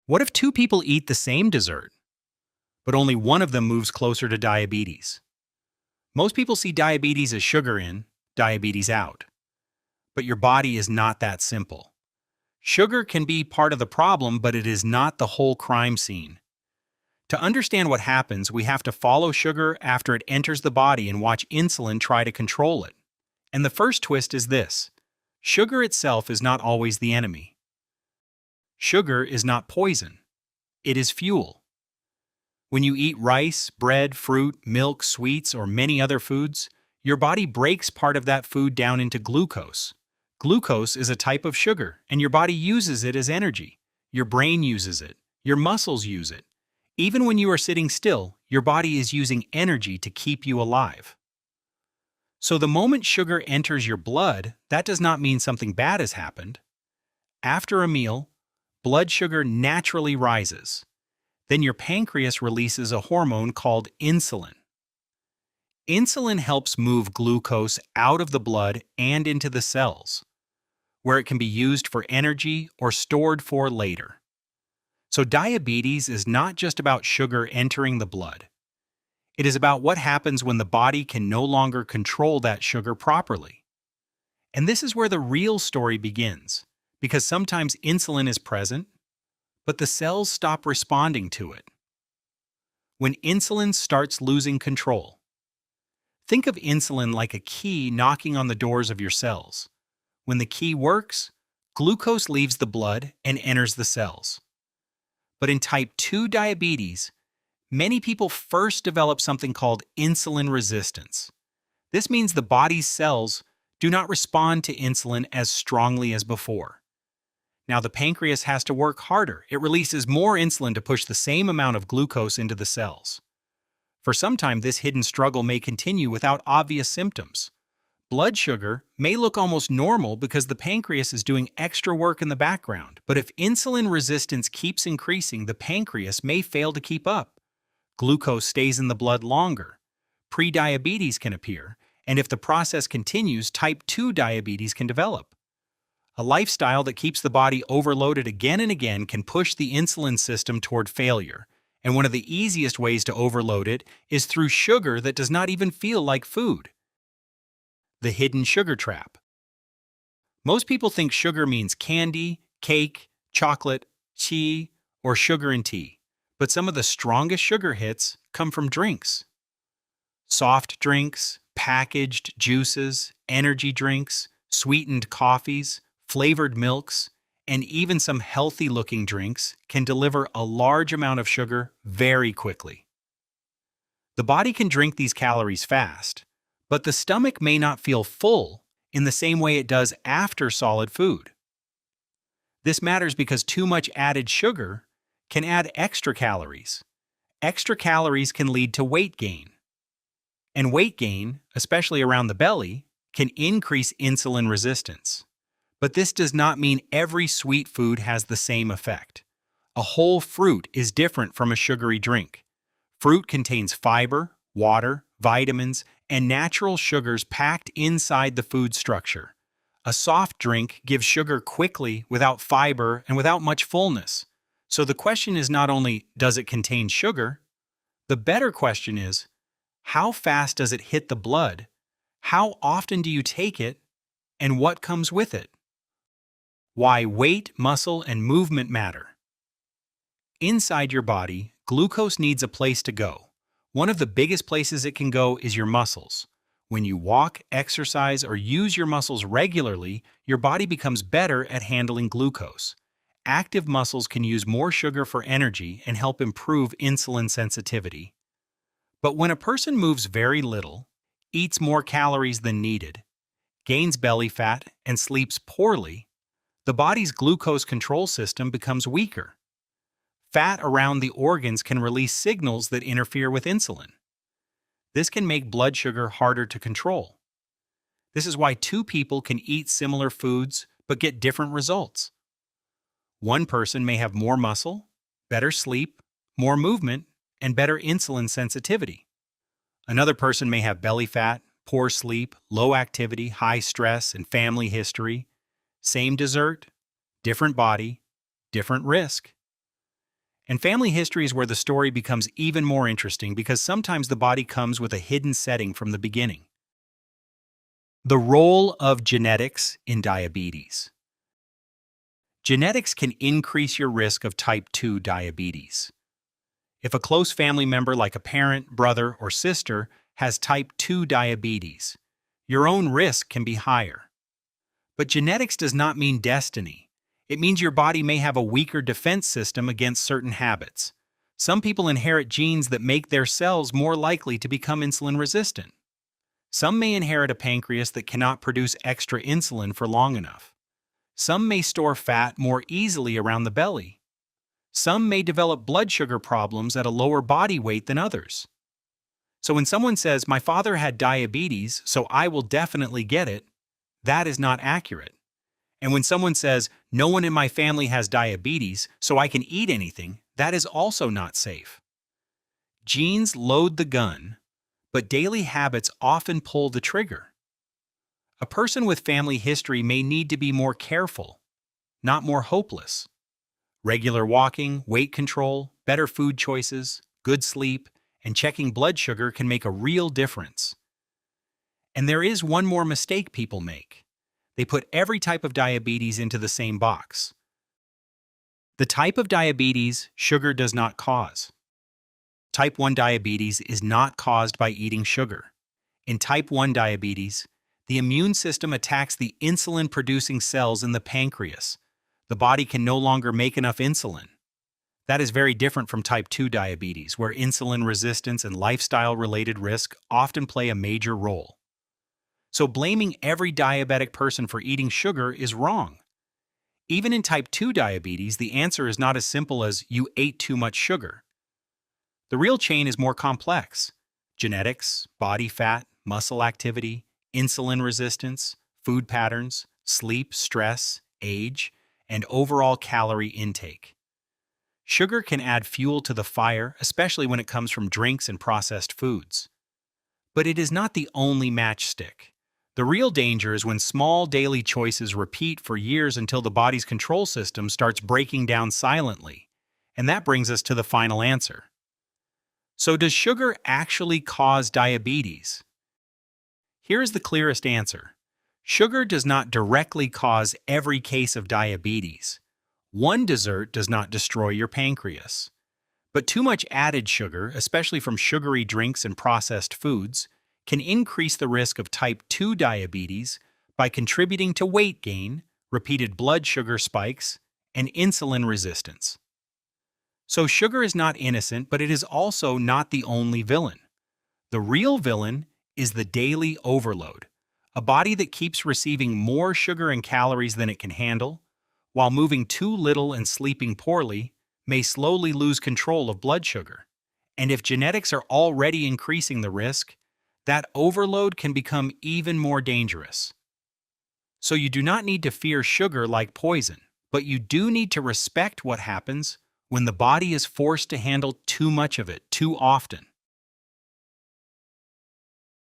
What if two people eat the same dessert, but only one of them moves closer to diabetes? Most people see diabetes as sugar in, diabetes out. But your body is not that simple. Sugar can be part of the problem, but it is not the whole crime scene. To understand what happens, we have to follow sugar after it enters the body and watch insulin try to control it. And the first twist is this: sugar itself is not always the enemy. Sugar is not poison. It is fuel. When you eat rice, bread, fruit, milk, sweets, or many other foods, your body breaks part of that food down into glucose. Glucose is a type of sugar, and your body uses it as energy. Your brain uses it. Your muscles use it. Even when you are sitting still, your body is using energy to keep you alive. So the moment sugar enters your blood, that does not mean something bad has happened. After a meal, blood sugar naturally rises. Then your pancreas releases a hormone called insulin. Insulin helps move glucose out of the blood and into the cells, where it can be used for energy or stored for later. So diabetes is not just about sugar entering the blood. It is about what happens when the body can no longer control that sugar properly. And this is where the real story begins, because sometimes insulin is present, but the cells stop responding to it. When insulin starts losing control, think of insulin like a key knocking on the doors of your cells. When the key works, glucose leaves the blood and enters the cells. But in type 2 diabetes, many people first develop something called insulin resistance. This means the body's cells do not respond to insulin as strongly as before. Now the pancreas has to work harder. It releases more insulin to push the same amount of glucose into the cells. For some time, this hidden struggle may continue without obvious symptoms. Blood sugar may look almost normal because the pancreas is doing extra work in the background. But if insulin resistance keeps increasing, the pancreas may fail to keep up. Glucose stays in the blood longer. Prediabetes can appear, and if the process continues, type 2 diabetes can develop. A lifestyle that keeps the body overloaded again and again can push the insulin system toward failure. And one of the easiest ways to overload it is through sugar that does not even feel like food. The hidden sugar trap. Most people think sugar means candy, cake, chocolate, tea, or sugar in tea. But some of the strongest sugar hits come from drinks. Soft drinks, packaged juices, energy drinks, sweetened coffees, flavored milks, and even some healthy-looking drinks can deliver a large amount of sugar very quickly. The body can drink these calories fast, but the stomach may not feel full in the same way it does after solid food. This matters because too much added sugar can add extra calories. Extra calories can lead to weight gain. And weight gain, especially around the belly, can increase insulin resistance. But this does not mean every sweet food has the same effect. A whole fruit is different from a sugary drink. Fruit contains fiber, water, vitamins, and natural sugars packed inside the food structure. A soft drink gives sugar quickly without fiber and without much fullness. So the question is not only, does it contain sugar? The better question is, how fast does it hit the blood? How often do you take it? And what comes with it? Why weight, muscle, and movement matter. Inside your body, glucose needs a place to go. One of the biggest places it can go is your muscles. When you walk, exercise, or use your muscles regularly, your body becomes better at handling glucose. Active muscles can use more sugar for energy and help improve insulin sensitivity. But when a person moves very little, eats more calories than needed, gains belly fat, and sleeps poorly, the body's glucose control system becomes weaker. Fat around the organs can release signals that interfere with insulin. This can make blood sugar harder to control. This is why two people can eat similar foods but get different results. One person may have more muscle, better sleep, more movement, and better insulin sensitivity. Another person may have belly fat, poor sleep, low activity, high stress, and family history. Same dessert, different body, different risk. And family history is where the story becomes even more interesting because sometimes the body comes with a hidden setting from the beginning. The role of genetics in diabetes. Genetics can increase your risk of type 2 diabetes. If a close family member like a parent, brother, or sister has type 2 diabetes, your own risk can be higher. But genetics does not mean destiny. It means your body may have a weaker defense system against certain habits. Some people inherit genes that make their cells more likely to become insulin resistant. Some may inherit a pancreas that cannot produce extra insulin for long enough. Some may store fat more easily around the belly. Some may develop blood sugar problems at a lower body weight than others. So when someone says, "My father had diabetes, so I will definitely get it," that is not accurate. And when someone says, "No one in my family has diabetes, so I can eat anything," that is also not safe. Genes load the gun, but daily habits often pull the trigger. A person with family history may need to be more careful, not more hopeless. Regular walking, weight control, better food choices, good sleep, and checking blood sugar can make a real difference. And there is one more mistake people make. They put every type of diabetes into the same box. The type of diabetes sugar does not cause. Type 1 diabetes is not caused by eating sugar. In type 1 diabetes, the immune system attacks the insulin-producing cells in the pancreas. The body can no longer make enough insulin. That is very different from type 2 diabetes, where insulin resistance and lifestyle-related risk often play a major role. So blaming every diabetic person for eating sugar is wrong. Even in type 2 diabetes, the answer is not as simple as "you ate too much sugar." The real chain is more complex. Genetics, body fat, muscle activity, insulin resistance, food patterns, sleep, stress, age, and overall calorie intake. Sugar can add fuel to the fire, especially when it comes from drinks and processed foods. But it is not the only matchstick. The real danger is when small daily choices repeat for years until the body's control system starts breaking down silently. And that brings us to the final answer. So does sugar actually cause diabetes? Here is the clearest answer. Sugar does not directly cause every case of diabetes. One dessert does not destroy your pancreas. But too much added sugar, especially from sugary drinks and processed foods, can increase the risk of type 2 diabetes by contributing to weight gain, repeated blood sugar spikes, and insulin resistance. So sugar is not innocent, but it is also not the only villain. The real villain is the daily overload, a body that keeps receiving more sugar and calories than it can handle, while moving too little and sleeping poorly, may slowly lose control of blood sugar. And if genetics are already increasing the risk, that overload can become even more dangerous. So you do not need to fear sugar like poison, but you do need to respect what happens when the body is forced to handle too much of it too often.